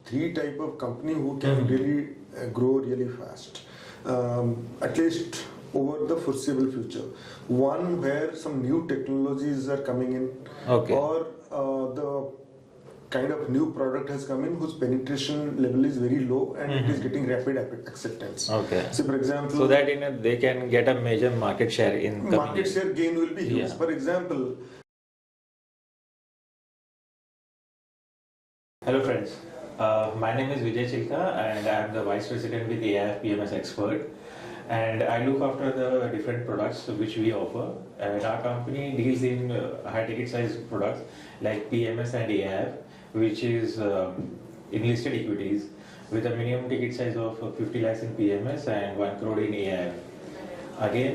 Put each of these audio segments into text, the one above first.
three type of company who can really grow really fast, at least over the foreseeable future. One where some new technologies are coming in, or the kind of new product has come in whose penetration level is very low and it is getting rapid acceptance. So for example, so that they can get a major market share in market share gain will be huge. For example, hello friends, my name is Vijay Chilka and I am the Vice President with AIF PMS Experts, and I look after the different products which we offer, and our company deals in high ticket size products like PMS and AIF, which is in listed equities with a minimum ticket size of 50 lakhs in PMS and 1 crore in AIF. Again,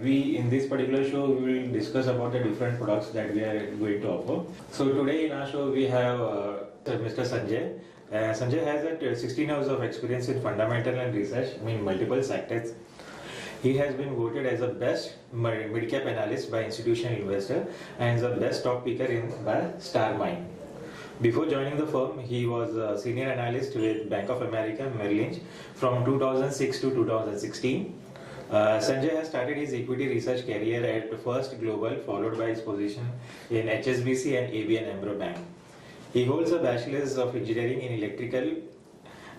we in this particular show we will discuss about the different products that we are going to offer. So today in our show we have Mr. Sanjay. Sanjay has 16 years of experience in fundamental and research in multiple sectors. He has been voted as the best mid-cap analyst by institutional investor and the best stock picker by Star Mind. Before joining the firm, he was a senior analyst with Bank of America Merrill Lynch from 2006 to 2016. Sanjay has started his equity research career at First Global, followed by his position in HSBC and ABN AMRO Bank. He holds a Bachelor's of Engineering in Electrical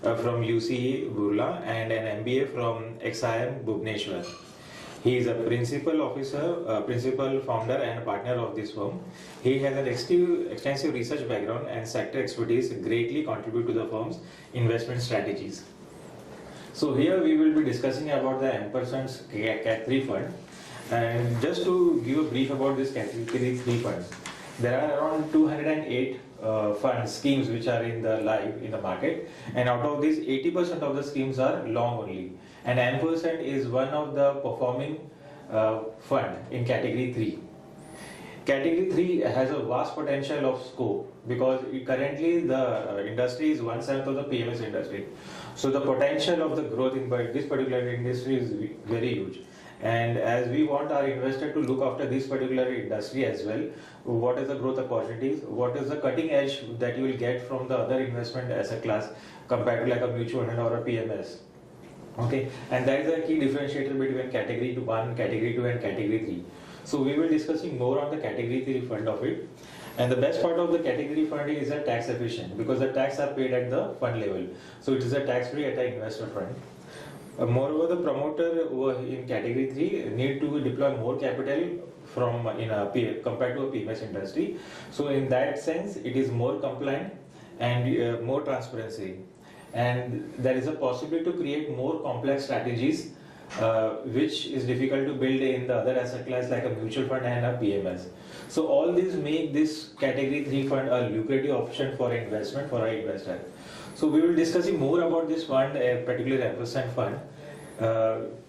from UCE Burla and an MBA from XIM Bhubaneswar. He is a principal officer, principal founder and partner of this firm. He has an extensive research background and sector expertise greatly contribute to the firm's investment strategies. So here we will be discussing about the Ampersand's Cat 3 fund, and just to give a brief about this Category 3 fund, there are around 208 fund schemes which are in the market, and out of these 80% of the schemes are long only, and Ampersand is one of the performing fund in Category 3. Category 3 has a vast potential of scope because currently the industry is 1/7 of the PMS industry. So the potential of the growth in this particular industry is very huge. And as we want our investor to look after this particular industry as well, what is the growth opportunities, what is the cutting edge that you will get from the other investment asset class compared to like a mutual fund or a PMS. Okay, and that is the key differentiator between Category 1, Category 2 and Category 3. So we will be discussing more on the Category 3 fund of it. And the best part of the Category fund is a tax efficient because the tax are paid at the fund level. So it is a tax free at the investor fund. Moreover, the promoter in Category 3 need to deploy more capital from compared to a PMS industry. So in that sense, it is more compliant and more transparency. And there is a possibility to create more complex strategies which is difficult to build in the other asset class like a mutual fund and a PMS. So all these make this Category 3 fund a lucrative option for investment for an investor. So we will be discussing more about this fund, particularly Ampersand fund,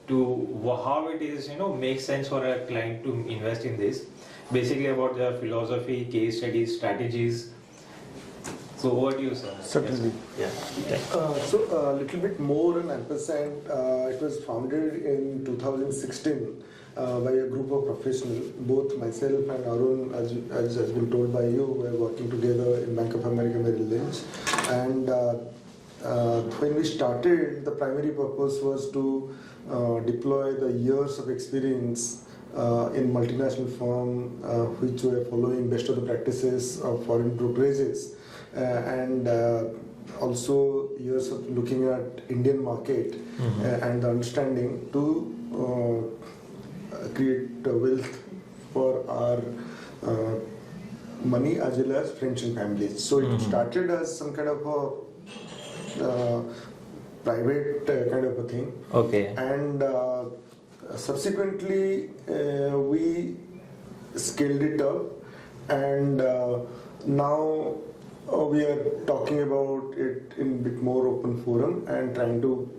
to how it is, makes sense for a client to invest in this. Basically about the philosophy, case studies, strategies. So over to you, sir. Certainly. Yes. So a little bit more on Ampersand. It was founded in 2016 by a group of professionals. Both myself and Arun, as has been told by you, were working together in Bank of America Merrill Lynch. And when we started, the primary purpose was to deploy the years of experience in multinational firm which were following best of the practices of foreign brokerages. And also years of looking at Indian market and the understanding to create wealth for our money as well as friends and families. So it started as some kind of a private kind of a thing. Okay. And subsequently we scaled it up, and now we are talking about it in a bit more open forum and trying to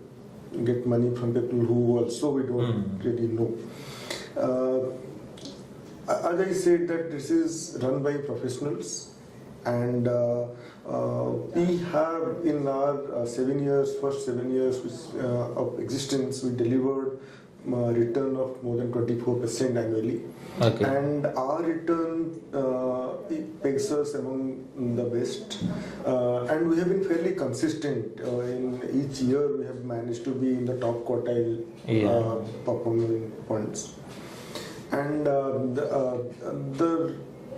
get money from people who also we don't really know. As I said, that this is run by professionals, and we have in our first 7 years of existence, we delivered return of more than 24% annually. Okay. And our return it pegs us among the best. And we have been fairly consistent. In each year, we have managed to be in the top quartile performing funds. And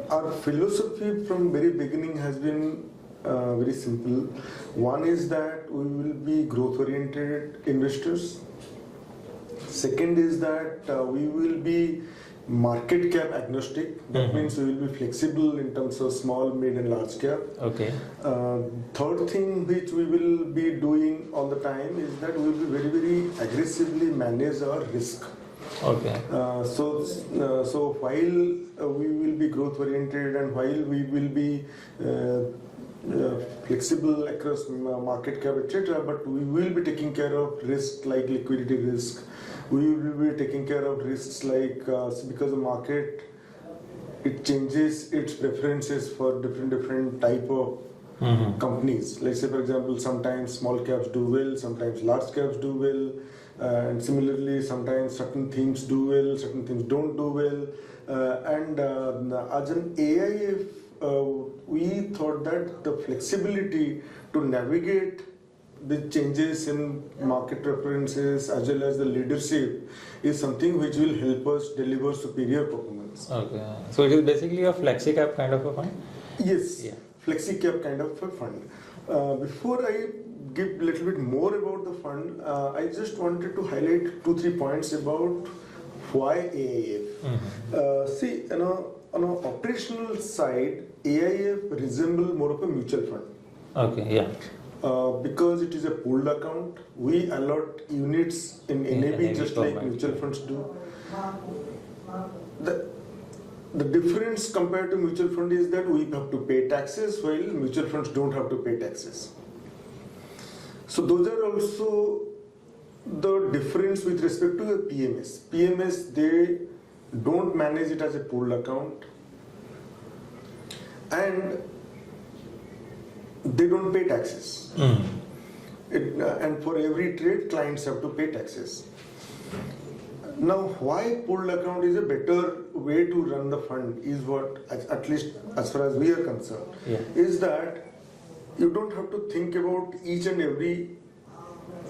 our philosophy from very beginning has been very simple. One is that we will be growth-oriented investors. Second is that we will be market cap agnostic. That means we will be flexible in terms of small, mid, and large cap. Okay. Third thing which we will be doing all the time is that we will be very, very aggressively manage our risk. Okay. So while we will be growth oriented and while we will be flexible across market cap, etc., but we will be taking care of risks like liquidity risk. We will be taking care of risks like because the market, it changes its preferences for different type of companies. Let's say, for example, sometimes small caps do well, sometimes large caps do well. And similarly, sometimes certain themes do well, certain themes don't do well. And as an AIF, we thought that the flexibility to navigate the changes in market preferences as well as the leadership is something which will help us deliver superior performance. Okay. So it is basically a flexi cap kind of a fund? Yes, Yeah. flexi cap kind of a fund. Before I give a little bit more about the fund, I just wanted to highlight 2-3 points about why AIF. See, on an operational side, AIF resemble more of a mutual fund. Okay, yeah. Because it is a pooled account, we allot units in NAV just like mutual funds do. The difference compared to mutual fund is that we have to pay taxes while mutual funds don't have to pay taxes. So those are also the difference with respect to a PMS. PMS, they don't manage it as a pooled account and they don't pay taxes. And for every trade, clients have to pay taxes. Now, why pooled account is a better way to run the fund is what, at least as far as we are concerned, is that you don't have to think about each and every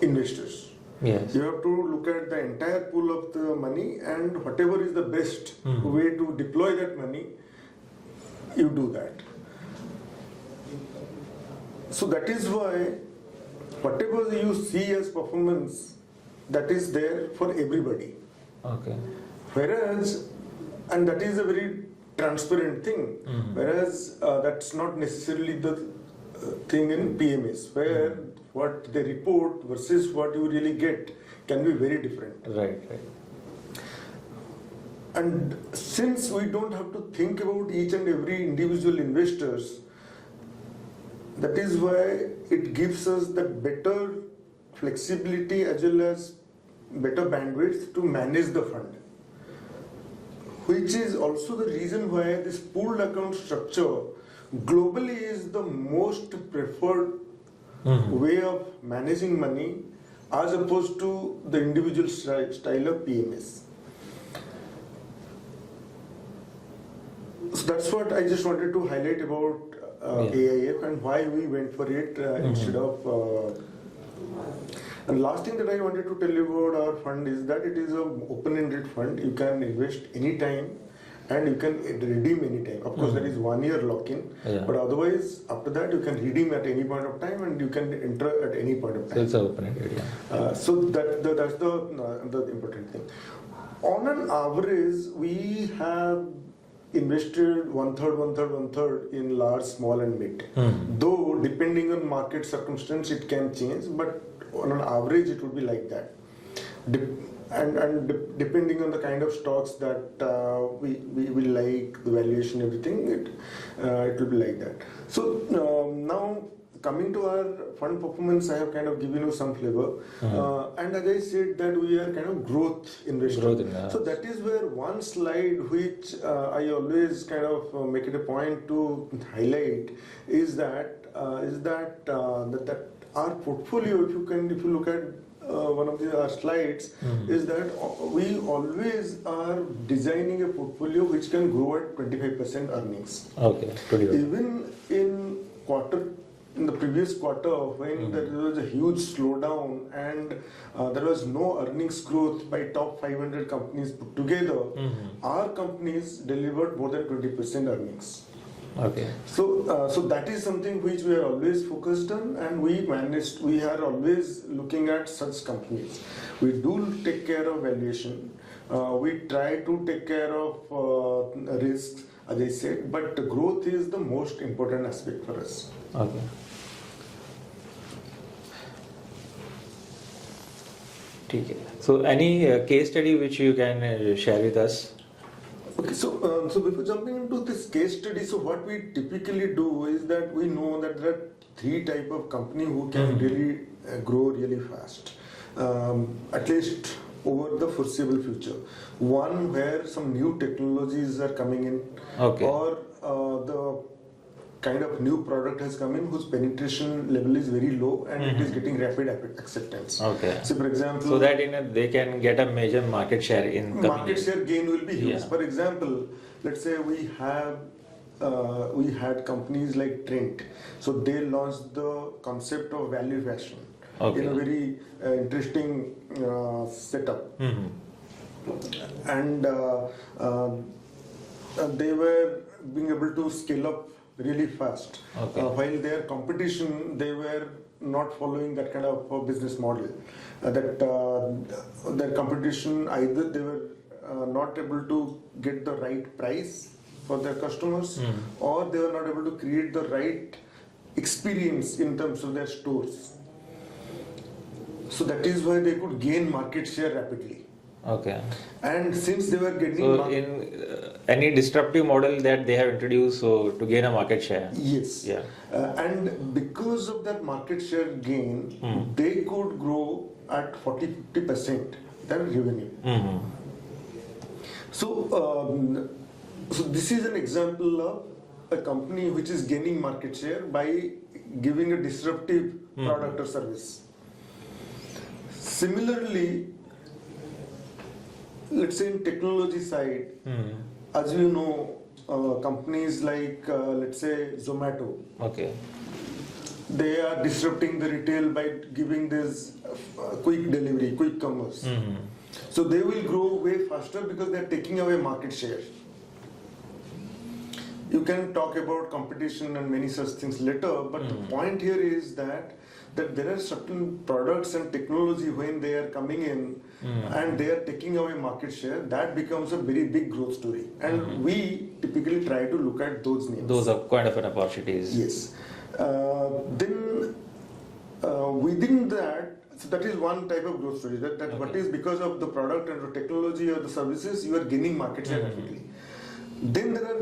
investors. Yes. You have to look at the entire pool of the money and whatever is the best way to deploy that money, you do that. So that is why whatever you see as performance, that is there for everybody. Okay. Whereas, and that is a very transparent thing, whereas that's not necessarily the thing in PMS, where what they report versus what you really get can be very different. Right. And since we don't have to think about each and every individual investors, that is why it gives us the better flexibility as well as better bandwidth to manage the fund. Which is also the reason why this pooled account structure globally is the most preferred way of managing money as opposed to the individual style of PMS. So that's what I just wanted to highlight about AIF and why we went for it instead of. And last thing that I wanted to tell you about our fund is that it is an open-ended fund. You can invest anytime and you can redeem anytime. Of course, there is 1 year lock-in, but otherwise, after that, you can redeem at any point of time and you can enter at any point of time. So it's open-ended, So that's the important thing. On an average, we have invested one third in large, small, and mid. Though depending on market circumstance, it can change, but on an average, it would be like that. And depending on the kind of stocks that we like, the valuation, everything, it will be like that. So now coming to our fund performance, I have kind of given you some flavor. And as I said that we are kind of growth investors. So that is where one slide which I always kind of make it a point to highlight is that our portfolio, if you look at one of our slides, is that we always are designing a portfolio which can grow at 25% earnings. Okay, pretty good. Even in the previous quarter, when there was a huge slowdown and there was no earnings growth by top 500 companies put together, our companies delivered more than 20% earnings. Okay. So that is something which we are always focused on, and we are always looking at such companies. We do take care of valuation. We try to take care of risks, as I said, but the growth is the most important aspect for us. Okay. Okay. So any case study which you can share with us? Okay, so before jumping into this case study, so what we typically do is that we know that there are three type of company who can really grow really fast, at least over the foreseeable future. One where some new technologies are coming in, Okay. or the kind of new product has come in whose penetration level is very low and it is getting rapid acceptance. Okay. So for example, So that they can get a major market share in coming market years. share gain will be huge. Yeah. For example, let's say we had companies like Trent. So they launched the concept of value fashion in a very interesting setup. And they were being able to scale up really fast. Okay. While their competition, they were not following that kind of business model. Their competition, either they were not able to get the right price for their customers, or they were not able to create the right experience in terms of their stores. So that is why they could gain market share rapidly. Okay. And since they were getting So in any disruptive model that they have introduced, so to gain a market share. yes, Yeah. And because of that market share gain, they could grow at 40-50% their revenue. So this is an example of a company which is gaining market share by giving a disruptive product or service. Similarly, let's say in technology side, as you know, companies like let's say Zomato, Okay. they are disrupting the retail by giving this quick delivery, quick commerce. So they will grow way faster because they are taking away market share. You can talk about competition and many such things later, but the point here is that there are certain products and technology when they are coming in and they are taking away market share, that becomes a very big growth story. And we typically try to look at those names. Those are kind of an opportunities. Yes. Then within that, so that is one type of growth story. That what is because of the product and the technology or the services, you are gaining market share rapidly. Then there are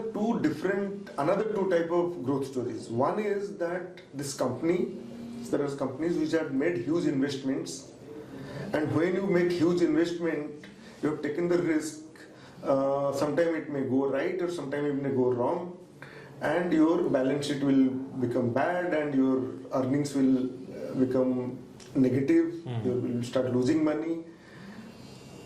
another two type of growth stories. One is that there are companies which have made huge investments, and when you make huge investment, you have taken the risk. Sometime it may go right or sometime it may go wrong, and your balance sheet will become bad and your earnings will become negative. You will start losing money.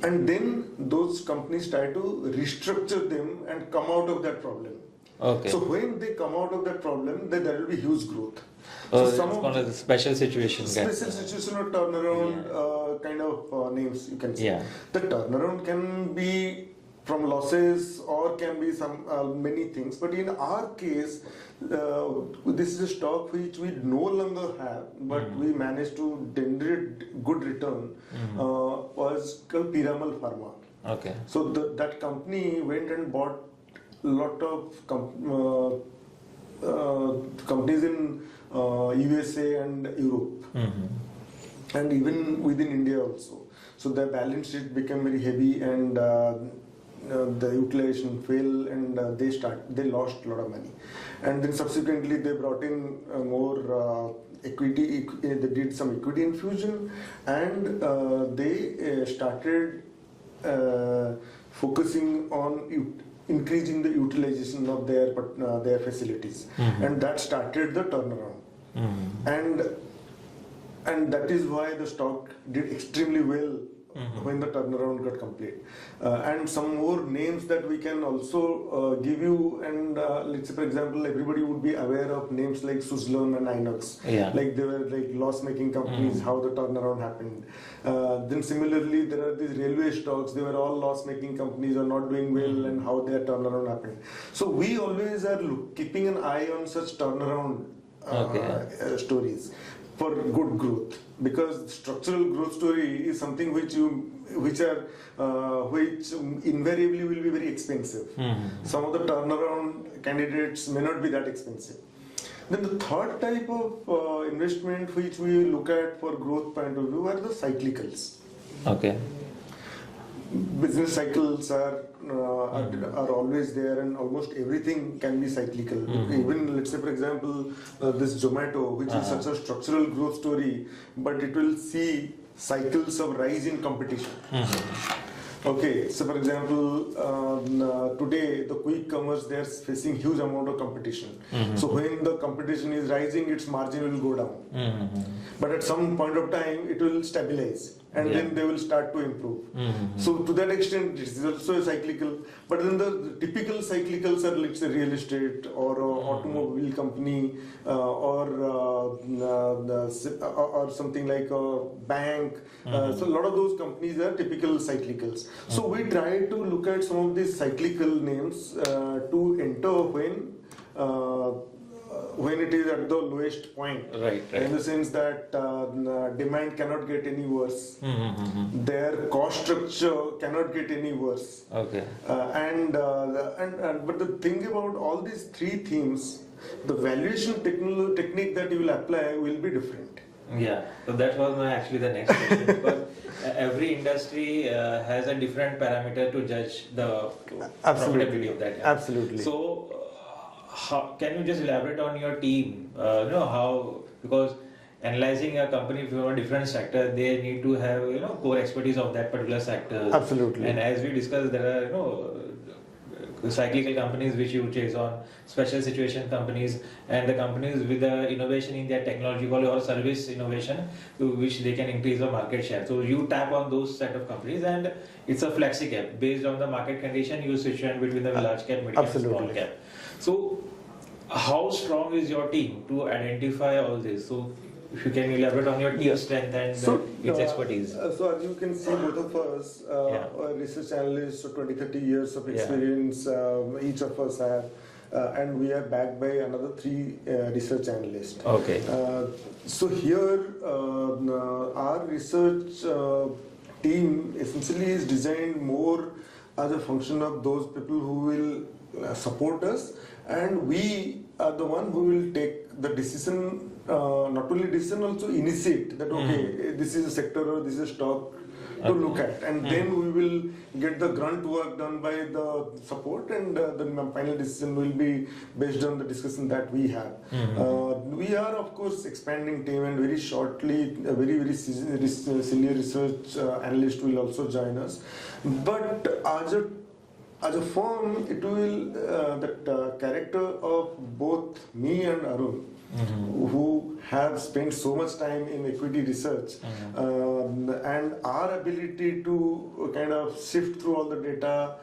And then those companies try to restructure them and come out of that problem. Okay. So when they come out of that problem, then there will be huge growth. So some it's one of the special situations. special situation or turnaround kind of names you can say. Yeah. The turnaround can be from losses or can be some many things. But in our case, this is a stock which we no longer have, but we managed to generate good return. Was called Piramal Pharma. Okay. So that company went and bought a lot of companies in USA and Europe, and even within India also. So their balance sheet became very heavy, and the utilization fell, and they lost a lot of money. And then subsequently they brought in more equity. They did some equity infusion, and they started focusing on increasing the utilization of their facilities, and that started the turnaround. and that is why the stock did extremely well when the turnaround got complete. And some more names that we can also give you, and let's say for example, everybody would be aware of names like Suzlon and Inox. Yeah. Like they were like loss-making companies, how the turnaround happened. Then similarly, there are these railway stocks, they were all loss-making companies or not doing well, and how their turnaround happened. So we always are keeping an eye on such turnaround stories for good growth, because structural growth story is something which invariably will be very expensive. Some of the turnaround candidates may not be that expensive. Then the third type of investment which we look at for growth point of view are the cyclicals. Okay. Business cycles are always there, and almost everything can be cyclical. Even let's say for example, this Zomato, which is such a structural growth story, but it will see cycles of rise in competition. Okay, so for example, today the quick commerce, they are facing huge amount of competition. So when the competition is rising, its margin will go down. But at some point of time, it will stabilize, and then they will start to improve. So to that extent, it is also a cyclical. But then the typical cyclicals are, let's say, real estate or automobile company or something like a bank. So a lot of those companies are typical cyclicals. So we try to look at some of these cyclical names to enter when it is at the lowest point. Right. In the sense that demand cannot get any worse. Their cost structure cannot get any worse. Okay. But the thing about all these three themes, the valuation technique that you will apply will be different. Yeah, so that was actually the next question, because every industry has a different parameter to judge the profitability of that. Absolutely. So, can you just elaborate on your team? How, because analyzing a company from a different sector, they need to have core expertise of that particular sector. Absolutely. And as we discussed, there are cyclical companies which you chase on, special situation companies, and the companies with the innovation in their technological or service innovation to which they can increase the market share. So you tap on those set of companies, and it's a flexi cap based on the market condition. You switch between the large cap, mid cap, and small cap. So how strong is your team to identify all this? So if you can elaborate on your team strength and its expertise. So as you can see, both of us are research analysts, so 20-30 years of experience each of us have, and we are backed by another 3 research analysts. Okay. So here our research team essentially is designed more as a function of those people who will support us, and we are the one who will take the decision, not only decision, also initiate that this is a sector or this is a stock to look at, and then we will get the grunt work done by the support, and the final decision will be based on the discussion that we have. We are of course expanding team, and very shortly a very senior research analyst will also join us, but as a firm, it will that character of both me and Arun, who have spent so much time in equity research, and our ability to kind of sift through all the data,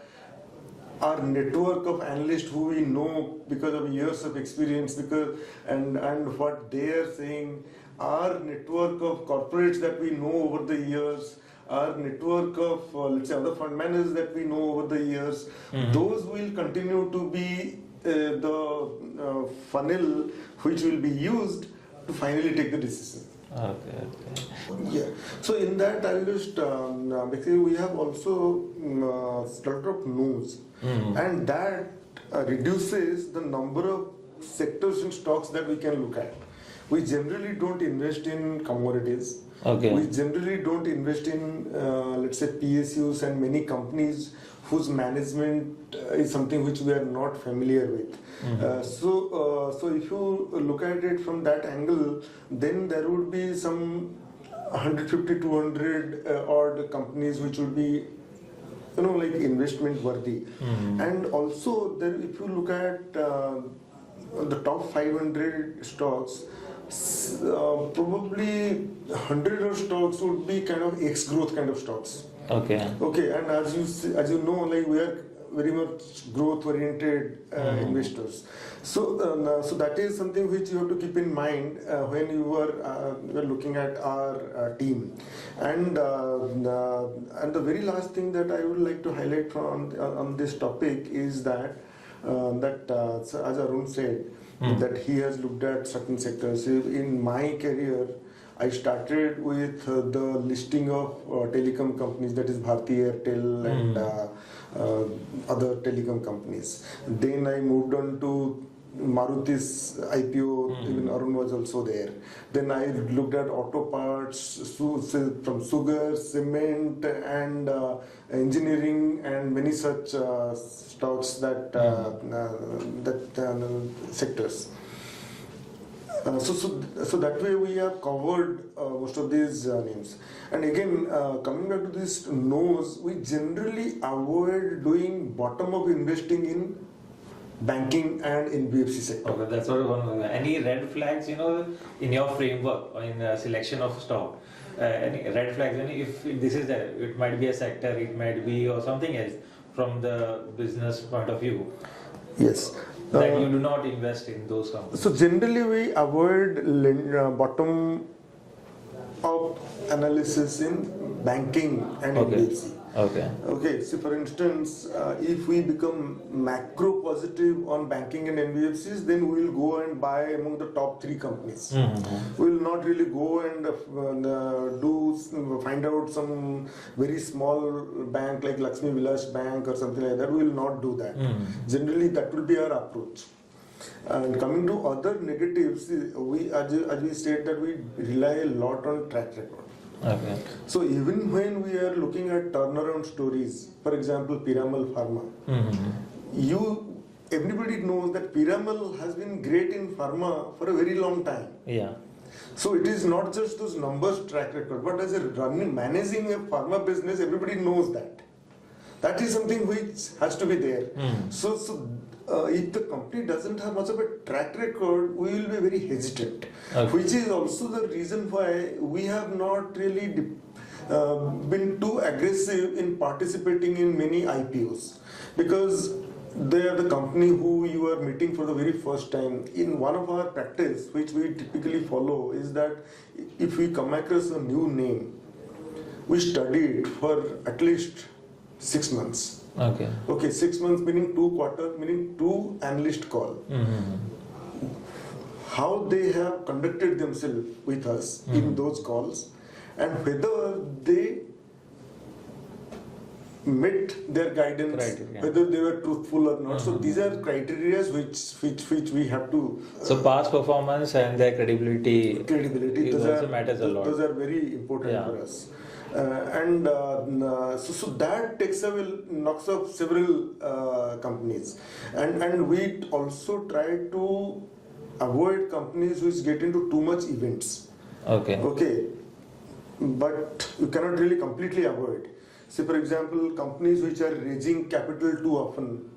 our network of analysts who we know because of years of experience, and what they are saying, our network of corporates that we know over the years, our network of let's say other fund managers that we know over the years, those will continue to be the funnel which will be used to finally take the decision. Okay. Yeah. So in that, I'll just basically we have also lot of no's, and that reduces the number of sectors and stocks that we can look at. We generally don't invest in commodities. Okay. We generally don't invest in, let's say, PSUs and many companies whose management is something which we are not familiar with. So if you look at it from that angle, then there would be some 150, 200 odd companies which would be, like investment worthy. And also, if you look at the top 500 stocks, Probably 100 of stocks would be kind of ex-growth kind of stocks. Okay. Okay, and as you know, like we are very much growth-oriented investors. So that is something which you have to keep in mind when you are looking at our team. And the very last thing that I would like to highlight from on this topic is that so as Arun said, that he has looked at certain sectors. In my career, I started with the listing of telecom companies, that is Bharti Airtel and other telecom companies. Then I moved on to Maruti's IPO, even Arun was also there. Then I looked at auto parts, from sugar, cement, and engineering, and many such stocks sectors. So that way we have covered most of these names. And again, coming back to this nose, we generally avoid doing bottom-up investing in banking and NBFC sector. Okay, that's what one. Any red flags, in your framework or in the selection of stock? Any red flags? If this is there, it might be a sector, it might be or something else from the business point of view. Yes. That you do not invest in those companies. So generally we avoid bottom up analysis in banking and NBFC. Okay. So for instance, if we become macro positive on banking and NBFCs, then we will go and buy among the top 3 companies. We will not really go and find out some very small bank like Lakshmi Vilas Bank or something like that. We will not do that. Generally, that will be our approach. And coming to other negatives, as we said that we rely a lot on track record. Okay. So even when we are looking at turnaround stories, for example, Piramal Pharma, everybody knows that Piramal has been great in pharma for a very long time. Yeah. So it is not just those numbers track record, but as managing a pharma business, everybody knows that. That is something which has to be there. So if the company doesn't have much of a track record, we will be very hesitant. Which is also the reason why we have not really been too aggressive in participating in many IPOs. Because they are the company who you are meeting for the very first time. In one of our practice, which we typically follow, is that if we come across a new name, we study it for at least 6 months. Okay, 6 months meaning 2 quarters, meaning 2 analyst call. How they have conducted themselves with us in those calls, and whether they met their guidance, whether they were truthful or not. So these are criteria which we have to. So past performance and their credibility also matters a lot. Those are very important for us. So that knocks off several companies, and we also try to avoid companies which get into too much events. Okay, but you cannot really completely avoid. Say for example, companies which are raising capital too often,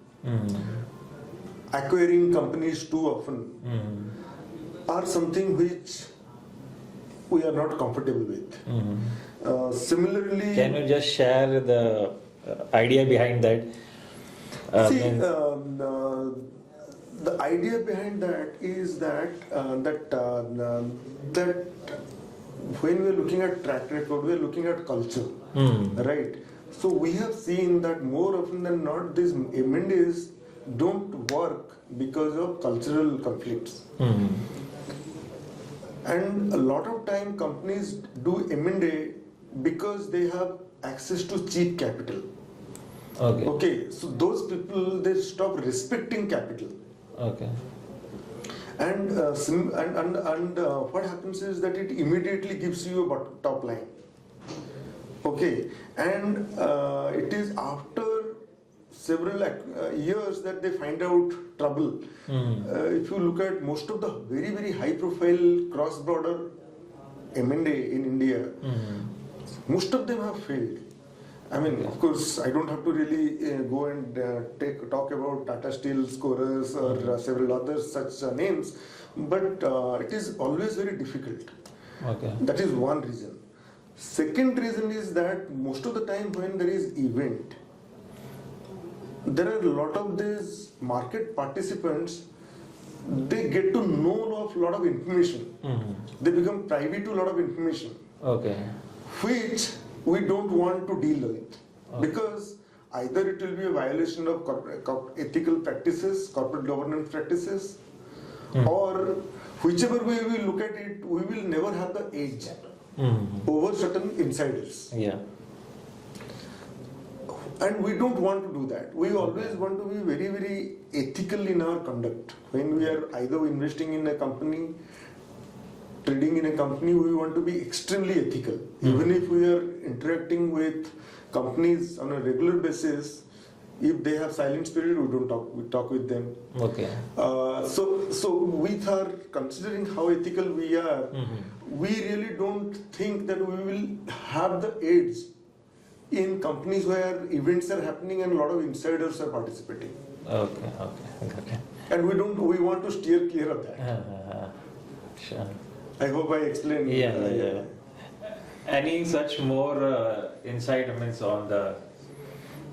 acquiring companies too often, are something which we are not comfortable with. Similarly, can you just share the idea behind that? The idea behind that is that when we are looking at track record, we are looking at culture, right? So we have seen that more often than not, these M&As don't work because of cultural conflicts. And a lot of time companies do M&A because they have access to cheap capital. Okay, so those people, they stop respecting capital. And what happens is that it immediately gives you a top line. Okay, and it is after several years that they find out trouble. If you look at most of the very, very high profile cross-border M&A in India, most of them have failed. I mean, of course, I don't have to really go and talk about Tata Steel scorers or several other such names, but it is always very difficult. Okay. That is one reason. Second reason is that most of the time when there is event, there are a lot of these market participants, they get to know a lot of information. They become privy to a lot of information. Okay. Which we don't want to deal with, because either it will be a violation of ethical practices, corporate governance practices, or whichever way we look at it, we will never have the edge over certain insiders. Yeah. And we don't want to do that. We always want to be very, very ethical in our conduct. When we are either investing in a company, trading in a company, we want to be extremely ethical. Even if we are interacting with companies on a regular basis, if they have silent spirit, we don't talk. We talk with them. Okay. So with our considering how ethical we are, we really don't think that we will have the edge in companies where events are happening and a lot of insiders are participating. Okay. Okay. And we want to steer clear of that. Sure. I hope I explained. Yeah. Any such more insight on the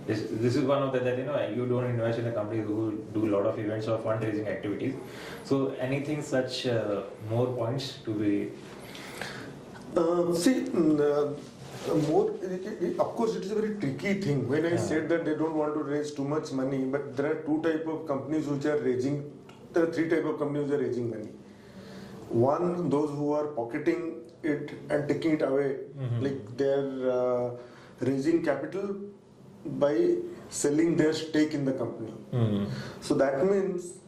this is one of the that you don't invest in a company who do a lot of events or fundraising activities. So anything such more points to be. Of course, it is a very tricky thing. When I said that they don't want to raise too much money, but there are two types of companies which are raising. There are three types of companies which are raising money. One, those who are pocketing it and taking it away, like they are raising capital by selling their stake in the company. So that means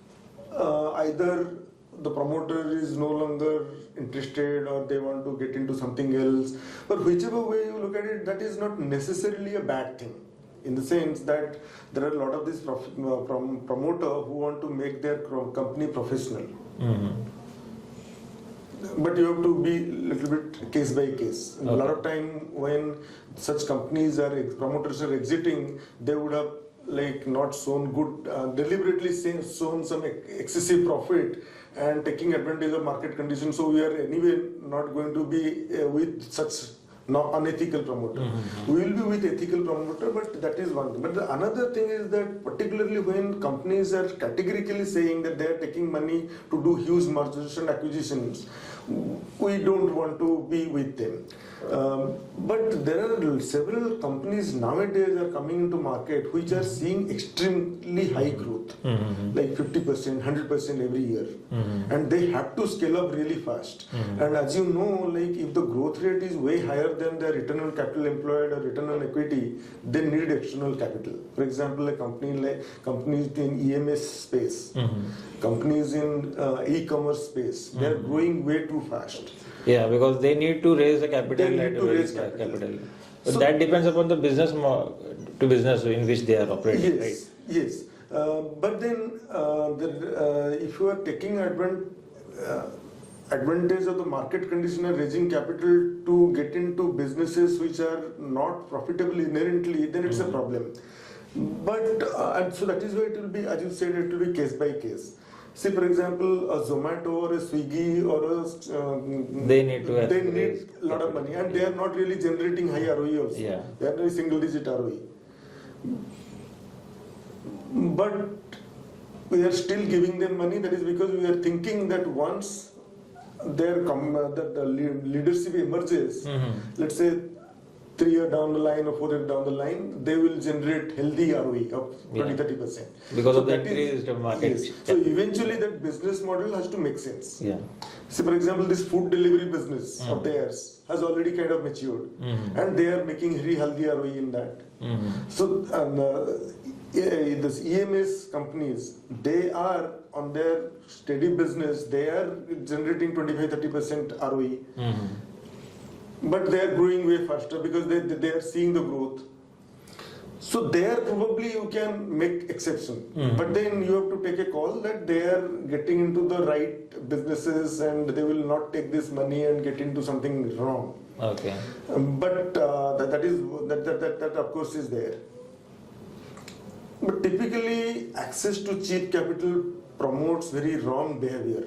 either the promoter is no longer interested or they want to get into something else. But whichever way you look at it, that is not necessarily a bad thing. In the sense that there are a lot of these promoter who want to make their company professional. But you have to be a little bit case by case. Okay. A lot of time when such companies promoters are exiting, they would have not shown good, deliberately shown some excessive profit and taking advantage of market conditions. So we are anyway not going to be with such unethical promoter. We will be with ethical promoter, but that is one thing. But the another thing is that particularly when companies are categorically saying that they are taking money to do huge mergers and acquisitions, we don't want to be with them. But there are several companies nowadays are coming into market which are seeing extremely high growth, like 50%, 100% every year, and they have to scale up really fast. And as you know, if the growth rate is way higher than the return on capital employed or return on equity, they need external capital. For example, companies in EMS space, companies in e-commerce space, they are growing way too fast. Yeah, because they need to raise the capital. They need to raise capital. But so that depends upon the business to business in which they are operating, right? Yes. But then, if you are taking advantage of the market condition and raising capital to get into businesses which are not profitable inherently, then it's a problem. But and so that is why it will be, as you said, it will be case by case. See, for example, a Zomato or a Swiggy or they need a lot of money, and they are not really generating high ROE also. Yeah. They are very single-digit ROE. But we are still giving them money. That is because we are thinking that once the leadership emerges, let's say 3 years down the line or 4 years down the line, they will generate healthy ROE of 20-30%. Because of the increased market. Yes. So eventually that business model has to make sense. Yeah. So for example, this food delivery business of theirs has already kind of matured, and they are making very healthy ROE in that. So this EMS companies, they are on their steady business, they are generating 25-30% ROE. But they are growing way faster because they are seeing the growth. So there probably you can make exception, but then you have to take a call that they are getting into the right businesses and they will not take this money and get into something wrong. Okay. But that of course is there. But typically access to cheap capital promotes very wrong behavior.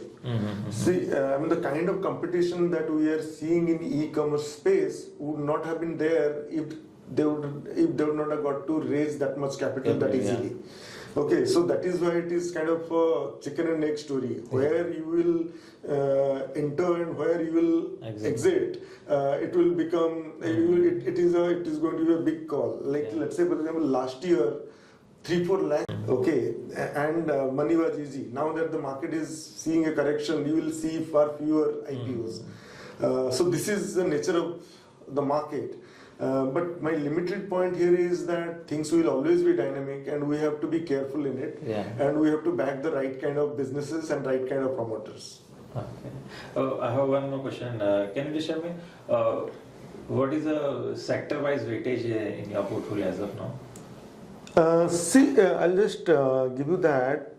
See, I mean the kind of competition that we are seeing in e-commerce space would not have been there if they would not have got to raise that much capital that easily. Okay, so that is why it is kind of a chicken and egg story. Where you will enter and where you will exit, it will become it is going to be a big call. Like let's say for example last year 3-4 lakh, okay, and money was easy. Now that the market is seeing a correction, you will see far fewer IPOs. So this is the nature of the market. But my limited point here is that things will always be dynamic and we have to be careful in it. And we have to back the right kind of businesses and right kind of promoters. Okay. I have one more question. Can you just tell me what is the sector-wise weightage in your portfolio as of now? See, I'll just give you that.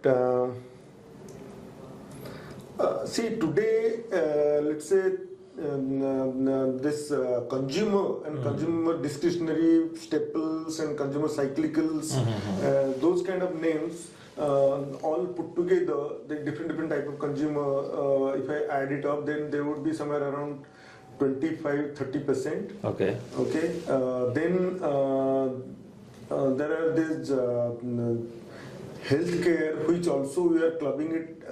See, today, let's say this consumer and consumer discretionary staples and consumer cyclicals, those kind of names, all put together, the different type of consumer, if I add it up, then there would be somewhere around 25-30%. Okay. Okay. Then there are these healthcare, which also we are clubbing it.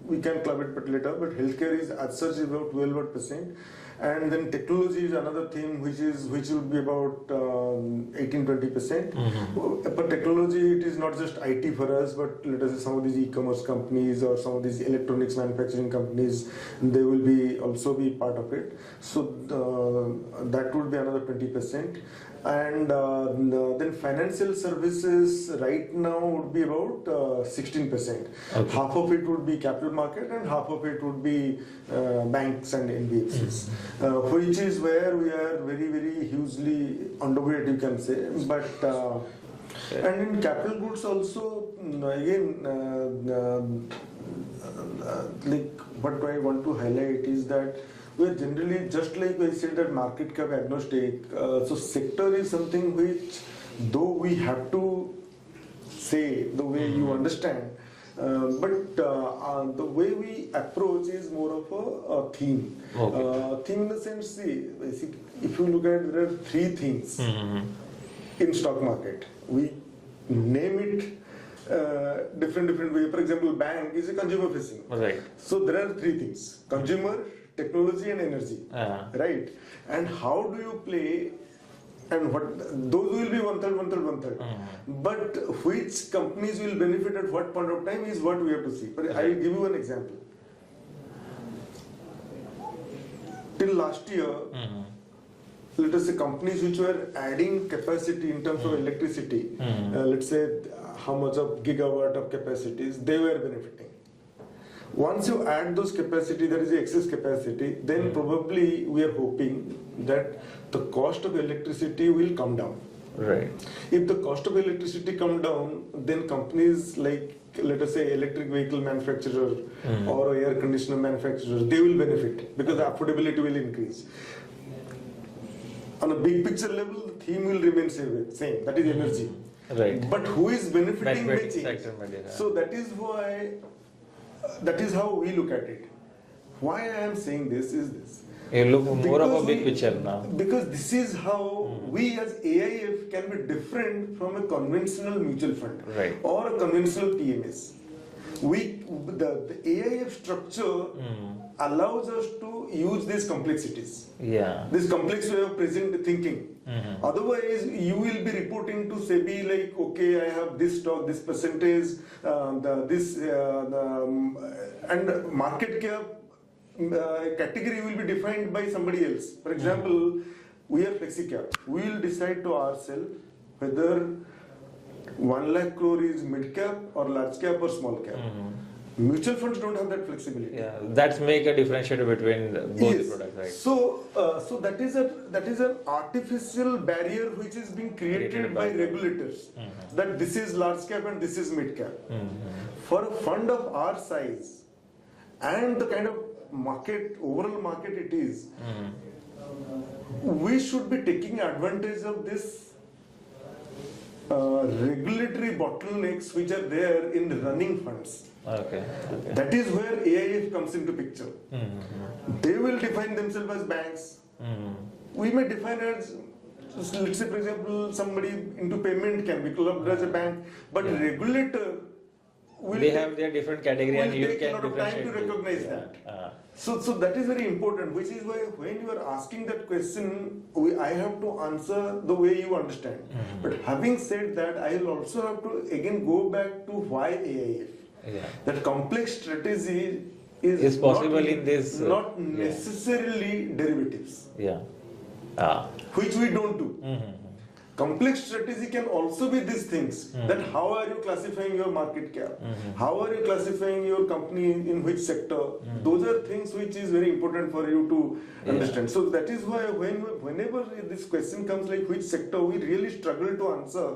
We can club it but later, but healthcare is as such about 12%, and then technology is another thing which would be about 18-20%. But technology, it is not just IT for us, but let us say some of these e-commerce companies or some of these electronics manufacturing companies, they will be also be part of it. So that would be another 20%. And then financial services right now would be about 16%. Okay. Half of it would be capital market and half of it would be banks and NBFCs, which is where we are very, very hugely underweight, you can say. But and in capital goods also, again, like what I want to highlight is that we are generally, just like I said, that market cap agnostic. So sector is something which, though we have to say the way you understand, but the way we approach is more of a theme. Okay. Theme in the sense, see, if you look at, there are 3 things in stock market. We name it different way. For example, bank is a consumer facing. Right. So there are 3 things: consumer, technology and energy, right? And how do you play, and what those will be one third. But which companies will benefit at what point of time is what we have to see. But I will give you an example. Till last year, let us say companies which were adding capacity in terms of electricity, let's say how much of gigawatt of capacities, they were benefiting. Once you add those capacity, there is the excess capacity, then probably we are hoping that the cost of electricity will come down. Right. If the cost of electricity come down, then companies like, let us say, electric vehicle manufacturer or air conditioner manufacturer, they will benefit because the affordability will increase. On a big picture level, the theme will remain same. That is energy. Right. But who is benefiting may change. Sector, so that is why. That is how we look at it. Why I am saying this is this. You look more of a big picture now. Because this is how we as AIF can be different from a conventional mutual fund or a conventional PMS. The AIF structure allows us to use these complexities. This complex way of present thinking. Otherwise, you will be reporting to SEBI like, okay, I have this stock, this percentage, and market cap category will be defined by somebody else. For example, we are flexi cap. We will decide to ourselves whether 1 lakh crore is mid cap or large cap or small cap. Mutual funds don't have that flexibility. Yeah, that's make a differentiator between both Yes. the products, right? So that is an artificial barrier which is being created by regulators. That this is large cap and this is mid cap. For a fund of our size and the kind of overall market it is, we should be taking advantage of this regulatory bottlenecks which are there in running funds. Okay. That is where AIF comes into picture. They will define themselves as banks. We may define as, let's say for example, somebody into payment can be clubbed as a bank, but regulator will They have their different category and you take a can lot of time to differentiate. recognize that. So that is very important, which is why when you are asking that question, I have to answer the way you understand. But having said that, I will also have to again go back to why AIF. Yeah. That complex strategy is possible not, in this. not necessarily derivatives, Yeah. which we don't do. Complex strategy can also be these things. That how are you classifying your market cap? How are you classifying your company in which sector? Those are things which is very important for you to understand. So that is why whenever this question comes like which sector, we really struggle to answer.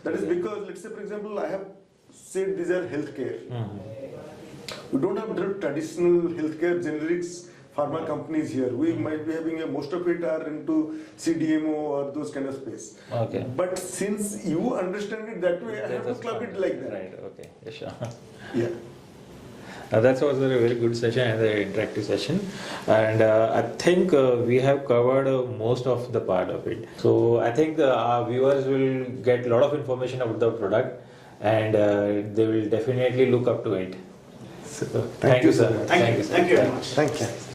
That is because, let's say for example, I have said these are healthcare. We don't have the traditional healthcare generics pharma companies here. We might be having most of it are into CDMO or those kind of space. Okay. But since you understand it that way, I have to club it like that. Right, okay. Yeah, sure. Yeah. That was a very good session and an interactive session, and I think we have covered most of the part of it. So I think our viewers will get a lot of information about the product, and they will definitely look up to it. So, Thank you, sir. sir. Thank you very much. Thank you.